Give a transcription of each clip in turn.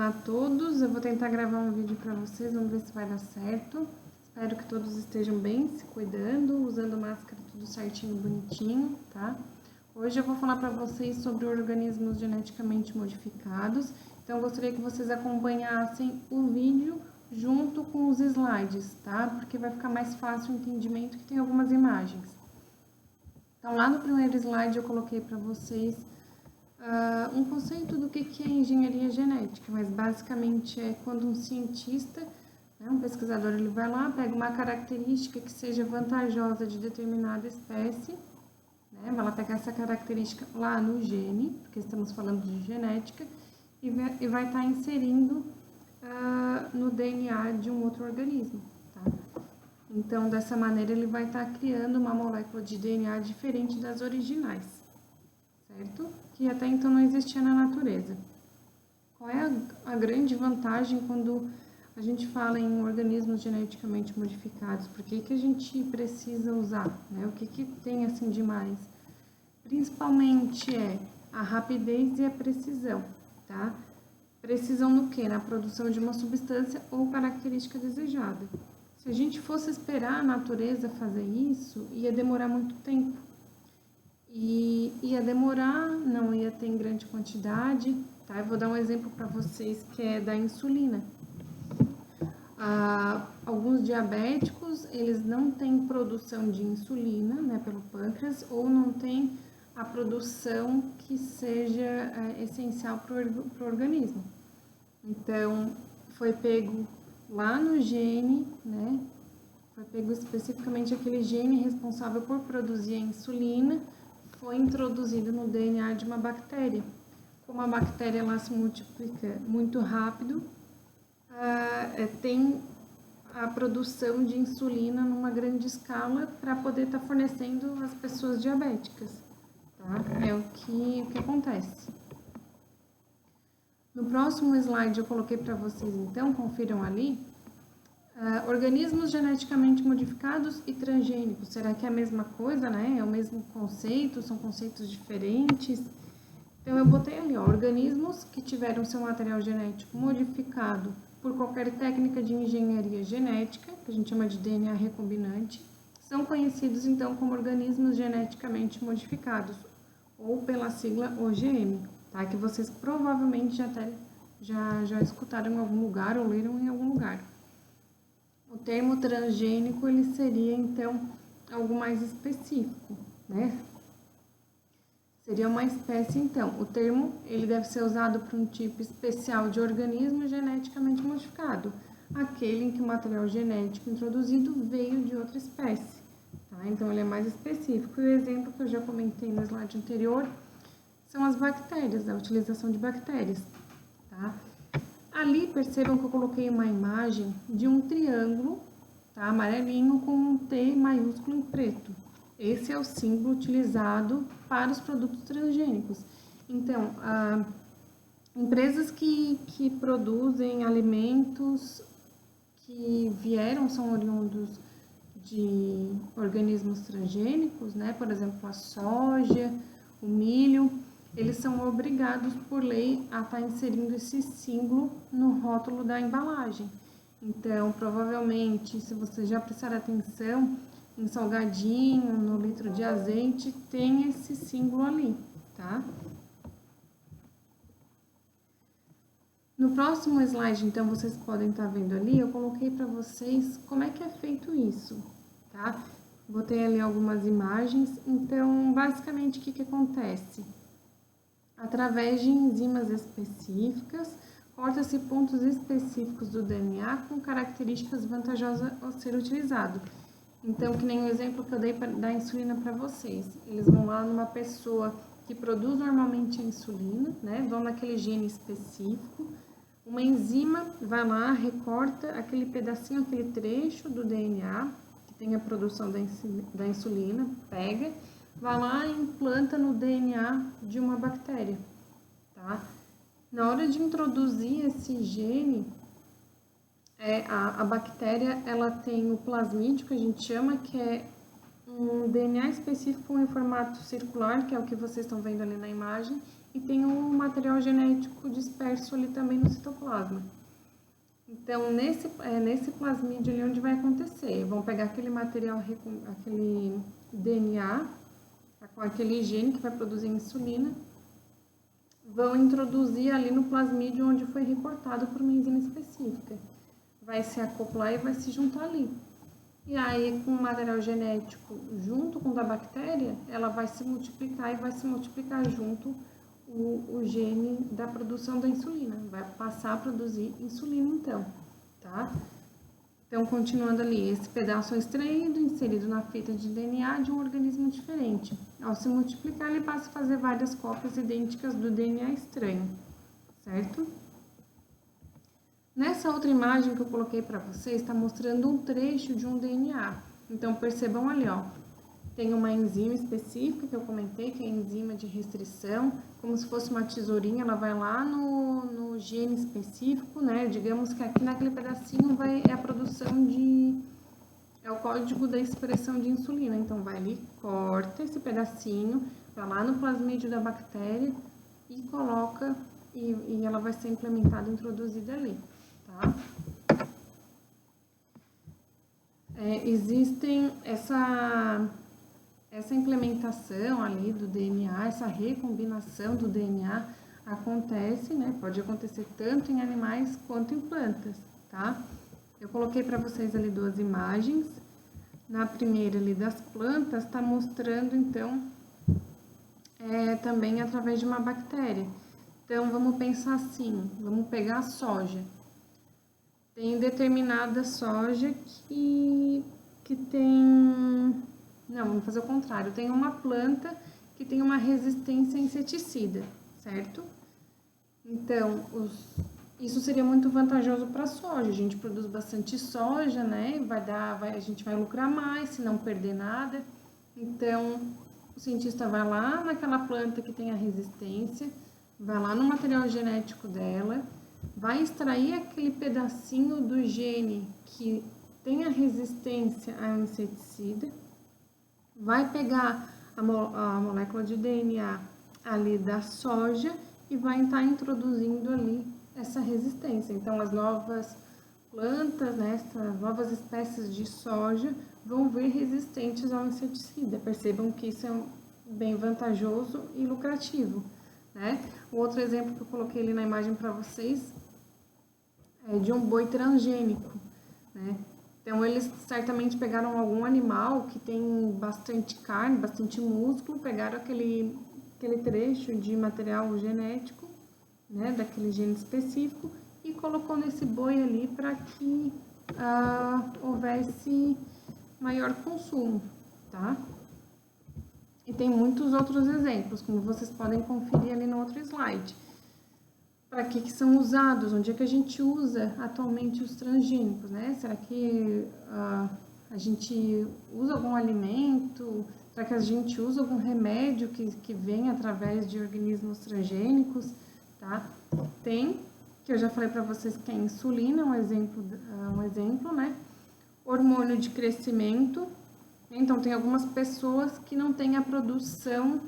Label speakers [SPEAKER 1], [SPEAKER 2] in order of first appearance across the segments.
[SPEAKER 1] Olá a todos, eu vou tentar gravar um vídeo para vocês, vamos ver se vai dar certo. Espero que todos estejam bem, se cuidando, usando máscara tudo certinho, bonitinho, tá? Hoje eu vou falar para vocês sobre organismos geneticamente modificados, então eu gostaria que vocês acompanhassem o vídeo junto com os slides, tá? Porque vai ficar mais fácil o entendimento, que tem algumas imagens. Então, lá no primeiro slide eu coloquei para vocês um conceito do que é engenharia genética, mas basicamente é quando um cientista, né, um pesquisador, ele vai lá, pega uma característica que seja vantajosa de determinada espécie, né, vai lá pegar essa característica lá no gene, porque estamos falando de genética, e vai estar inserindo no DNA de um outro organismo, tá? Então, dessa maneira, ele vai estar criando uma molécula de DNA diferente das originais, certo? Que até então não existia na natureza. Qual é a grande vantagem quando a gente fala em organismos geneticamente modificados? Por que a gente precisa usar, né? O que tem assim de mais? Principalmente é a rapidez e a precisão, tá? Precisão no quê? Na produção de uma substância ou característica desejada. Se a gente fosse esperar a natureza fazer isso, ia demorar muito tempo. E ia demorar, não ia ter em grande quantidade, tá? Eu vou dar um exemplo para vocês que é da insulina. Alguns diabéticos, eles não têm produção de insulina, né, pelo pâncreas, ou não têm a produção que seja essencial para o organismo. Então, foi pego lá no gene, né, foi pego especificamente aquele gene responsável por produzir a insulina, foi introduzido no DNA de uma bactéria. Como a bactéria ela se multiplica muito rápido, tem a produção de insulina numa grande escala para poder estar fornecendo às pessoas diabéticas, tá? É o que acontece. No próximo slide eu coloquei para vocês, então, confiram ali, organismos geneticamente modificados e transgênicos. Será que é a mesma coisa, né? É o mesmo conceito? São conceitos diferentes? Então, eu botei ali, ó, organismos que tiveram seu material genético modificado por qualquer técnica de engenharia genética, que a gente chama de DNA recombinante, são conhecidos, então, como organismos geneticamente modificados, ou pela sigla OGM, tá? Que vocês provavelmente já escutaram em algum lugar ou leram em algum lugar. O termo transgênico, ele seria, então, algo mais específico, né? Seria uma espécie, então. O termo, ele deve ser usado para um tipo especial de organismo geneticamente modificado, aquele em que o material genético introduzido veio de outra espécie, tá? Então, ele é mais específico. E o exemplo que eu já comentei no slide anterior são as bactérias, a utilização de bactérias, tá? Ali, percebam que eu coloquei uma imagem de um triângulo, tá, amarelinho, com um T maiúsculo em preto. Esse é o símbolo utilizado para os produtos transgênicos. Então, empresas que produzem alimentos que são oriundos de organismos transgênicos, né, por exemplo, a soja, o milho, eles são obrigados por lei a estar inserindo esse símbolo no rótulo da embalagem. Então, provavelmente, se você já prestar atenção, em salgadinho, no litro de azeite, tem esse símbolo ali, tá? No próximo slide, então, vocês podem estar vendo ali, eu coloquei para vocês como é que é feito isso, tá? Botei ali algumas imagens. Então, basicamente, o que acontece? Através de enzimas específicas, corta-se pontos específicos do DNA com características vantajosas ao ser utilizado. Então, que nem o exemplo que eu dei da insulina para vocês. Eles vão lá numa pessoa que produz normalmente a insulina, né? Vão naquele gene específico. Uma enzima vai lá, recorta aquele pedacinho, aquele trecho do DNA que tem a produção da insulina, pega, vai lá e implanta no DNA de uma bactéria, tá? Na hora de introduzir esse gene, a bactéria, ela tem o plasmídio, que a gente chama, que é um DNA específico em formato circular, que é o que vocês estão vendo ali na imagem, e tem um material genético disperso ali também no citoplasma. Então, nesse plasmídio ali onde vai acontecer, vão pegar aquele material, aquele DNA, com aquele gene que vai produzir insulina, vão introduzir ali no plasmídio onde foi reportado por uma enzima específica. Vai se acoplar e vai se juntar ali. E aí, com o material genético junto com o da bactéria, ela vai se multiplicar e vai se multiplicar junto o gene da produção da insulina. Vai passar a produzir insulina, então, tá? Então, continuando ali, esse pedaço é extraído, inserido na fita de DNA de um organismo diferente. Ao se multiplicar, ele passa a fazer várias cópias idênticas do DNA estranho, certo? Nessa outra imagem que eu coloquei para vocês, está mostrando um trecho de um DNA. Então, percebam ali, ó, tem uma enzima específica que eu comentei, que é a enzima de restrição, como se fosse uma tesourinha, ela vai lá no gene específico, né? Digamos que aqui naquele pedacinho é a produção é o código da expressão de insulina. Então, vai ali, corta esse pedacinho, vai lá no plasmídio da bactéria e coloca, e ela vai ser implementada, introduzida ali, tá? Existem essa implementação ali do DNA, essa recombinação do DNA acontece, né? Pode acontecer tanto em animais quanto em plantas, tá? Eu coloquei para vocês ali 2 imagens. Na primeira ali das plantas, está mostrando, então, também através de uma bactéria. Então, vamos pensar assim, vamos pegar a soja. Tem determinada soja que tem... Não, vamos fazer o contrário. Tem uma planta que tem uma resistência a inseticida, certo? Então, isso seria muito vantajoso para a soja. A gente produz bastante soja, né? A gente vai lucrar mais se não perder nada. Então, o cientista vai lá naquela planta que tem a resistência, vai lá no material genético dela, vai extrair aquele pedacinho do gene que tem a resistência ao inseticida, vai pegar a molécula de DNA ali da soja e vai estar introduzindo ali essa resistência. Então, as novas plantas, né, essas novas espécies de soja vão vir resistentes ao inseticida. Percebam que isso é bem vantajoso e lucrativo, né? O outro exemplo que eu coloquei ali na imagem para vocês é de um boi transgênico, né? Então, eles certamente pegaram algum animal que tem bastante carne, bastante músculo, pegaram aquele trecho de material genético, né, daquele gene específico, e colocou nesse boi ali para que houvesse maior consumo, tá? E tem muitos outros exemplos, como vocês podem conferir ali no outro slide. Para que são usados? Onde é que a gente usa atualmente os transgênicos, né? Será que a gente usa algum alimento? Será que a gente usa algum remédio que vem através de organismos transgênicos? Tá? Tem, que eu já falei para vocês que a insulina é um exemplo, né? Hormônio de crescimento. Então, tem algumas pessoas que não têm a produção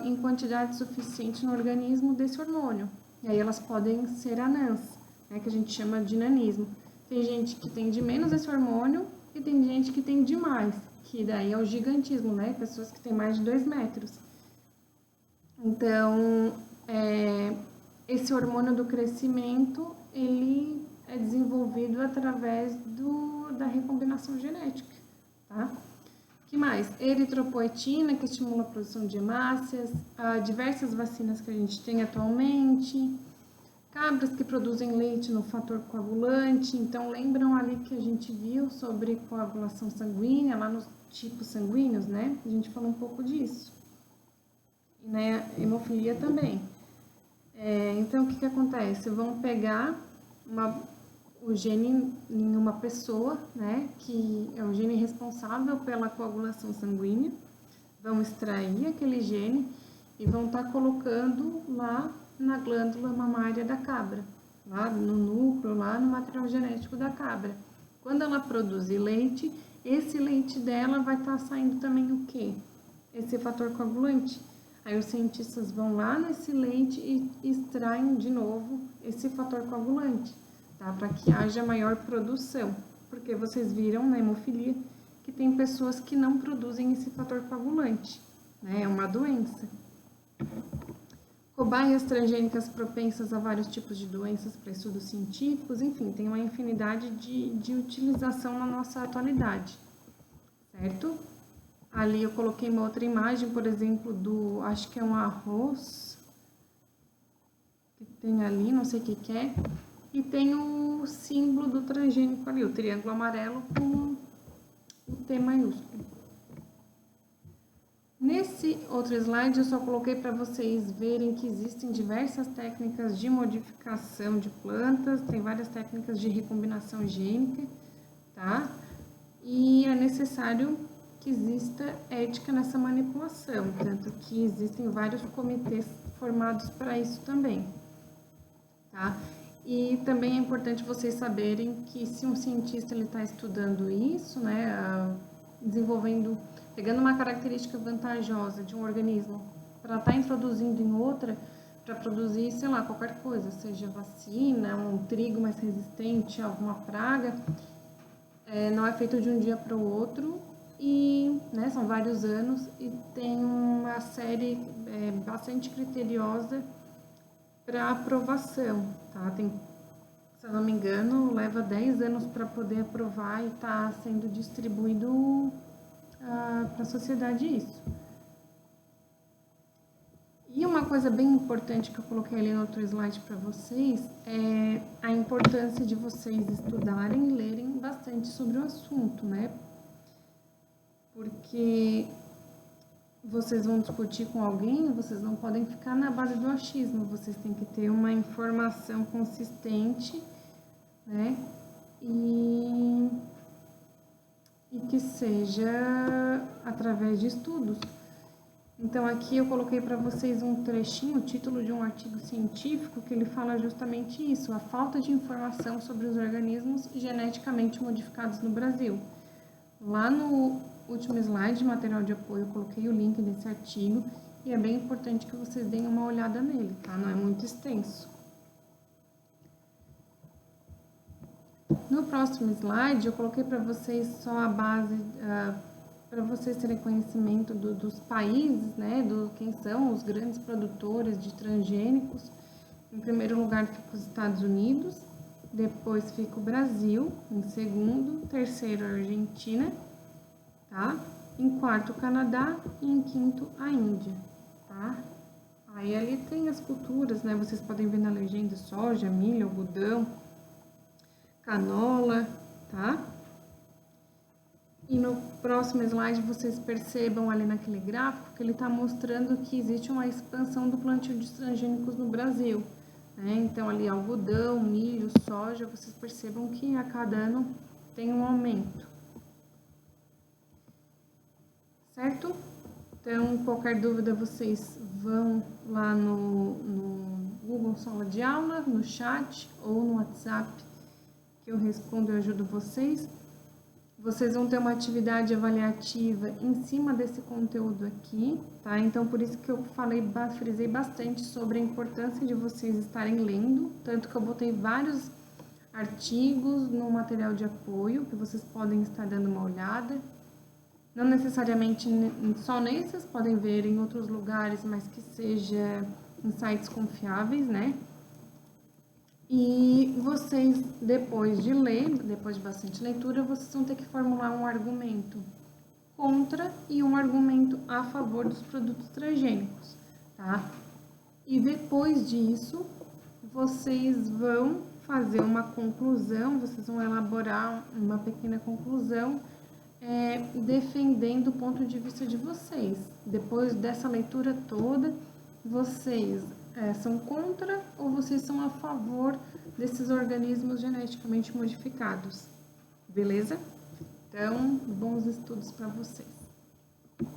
[SPEAKER 1] em quantidade suficiente no organismo desse hormônio. E aí elas podem ser anãs, né, que a gente chama de nanismo. Tem gente que tem de menos esse hormônio e tem gente que tem de mais, que daí é o gigantismo, né? Pessoas que têm mais de 2 metros. Então, esse hormônio do crescimento, ele é desenvolvido através da recombinação genética, tá? Que mais? Eritropoetina, que estimula a produção de hemácias, diversas vacinas que a gente tem atualmente, cabras que produzem leite no fator coagulante. Então, lembram ali que a gente viu sobre coagulação sanguínea, lá nos tipos sanguíneos, né? A gente falou um pouco disso. E na hemofilia também. Então, o que acontece? Vão pegar o gene em uma pessoa, né, que é o gene responsável pela coagulação sanguínea, vão extrair aquele gene e vão estar colocando lá na glândula mamária da cabra, lá no núcleo, lá no material genético da cabra. Quando ela produzir leite, esse leite dela vai estar saindo também o quê? Esse fator coagulante. Aí os cientistas vão lá nesse leite e extraem de novo esse fator coagulante, tá? Para que haja maior produção. Porque vocês viram na hemofilia que tem pessoas que não produzem esse fator coagulante, né? É uma doença. Cobaias transgênicas propensas a vários tipos de doenças para estudos científicos, enfim, tem uma infinidade de utilização na nossa atualidade, certo? Ali eu coloquei uma outra imagem, por exemplo, acho que é um arroz, que tem ali, não sei o que é, e tem o símbolo do transgênico ali, o triângulo amarelo com o T maiúsculo. Nesse outro slide eu só coloquei para vocês verem que existem diversas técnicas de modificação de plantas, tem várias técnicas de recombinação gênica, tá? E é necessário que exista ética nessa manipulação, tanto que existem vários comitês formados para isso também, tá? E também é importante vocês saberem que se um cientista está estudando isso, né, pegando uma característica vantajosa de um organismo para estar introduzindo em outra, para produzir, sei lá, qualquer coisa, seja vacina, um trigo mais resistente a alguma praga, não é feito de um dia para o outro, e né, são vários anos e tem uma série bastante criteriosa para aprovação, tá? Se eu não me engano, leva 10 anos para poder aprovar e está sendo distribuído para a sociedade isso. E uma coisa bem importante que eu coloquei ali no outro slide para vocês é a importância de vocês estudarem e lerem bastante sobre o assunto, né? Porque vocês vão discutir com alguém, vocês não podem ficar na base do achismo, vocês têm que ter uma informação consistente, né? E que seja através de estudos. Então aqui eu coloquei para vocês um trechinho, o título de um artigo científico que ele fala justamente isso, a falta de informação sobre os organismos geneticamente modificados no Brasil. Lá no último slide de material de apoio eu coloquei o link desse artigo e é bem importante que vocês deem uma olhada nele, tá? Não é muito extenso. No próximo slide eu coloquei para vocês só a base, para vocês terem conhecimento dos países, né, quem são os grandes produtores de transgênicos. Em primeiro lugar fica os Estados Unidos, depois fica o Brasil, em segundo, terceiro a Argentina, tá? Em quarto o Canadá e em quinto a Índia, tá? Aí ali tem as culturas, né, vocês podem ver na legenda soja, milho, algodão, canola, tá? E no próximo slide vocês percebam ali naquele gráfico que ele está mostrando que existe uma expansão do plantio de transgênicos no Brasil, né? Então ali algodão, milho, soja, vocês percebam que a cada ano tem um aumento, certo? Então qualquer dúvida vocês vão lá no Google Sala de Aula, no chat ou no WhatsApp que eu respondo e ajudo vocês. Vocês vão ter uma atividade avaliativa em cima desse conteúdo aqui, tá? Então, por isso que eu frisei bastante sobre a importância de vocês estarem lendo, tanto que eu botei vários artigos no material de apoio, que vocês podem estar dando uma olhada. Não necessariamente só nesses, podem ver em outros lugares, mas que seja em sites confiáveis, né? E vocês, depois de ler, depois de bastante leitura, vocês vão ter que formular um argumento contra e um argumento a favor dos produtos transgênicos, tá? E depois disso, vocês vão fazer uma conclusão, vocês vão elaborar uma pequena conclusão, defendendo o ponto de vista de vocês. Depois dessa leitura toda, vocês são contra ou vocês são a favor desses organismos geneticamente modificados, beleza? Então, bons estudos para vocês.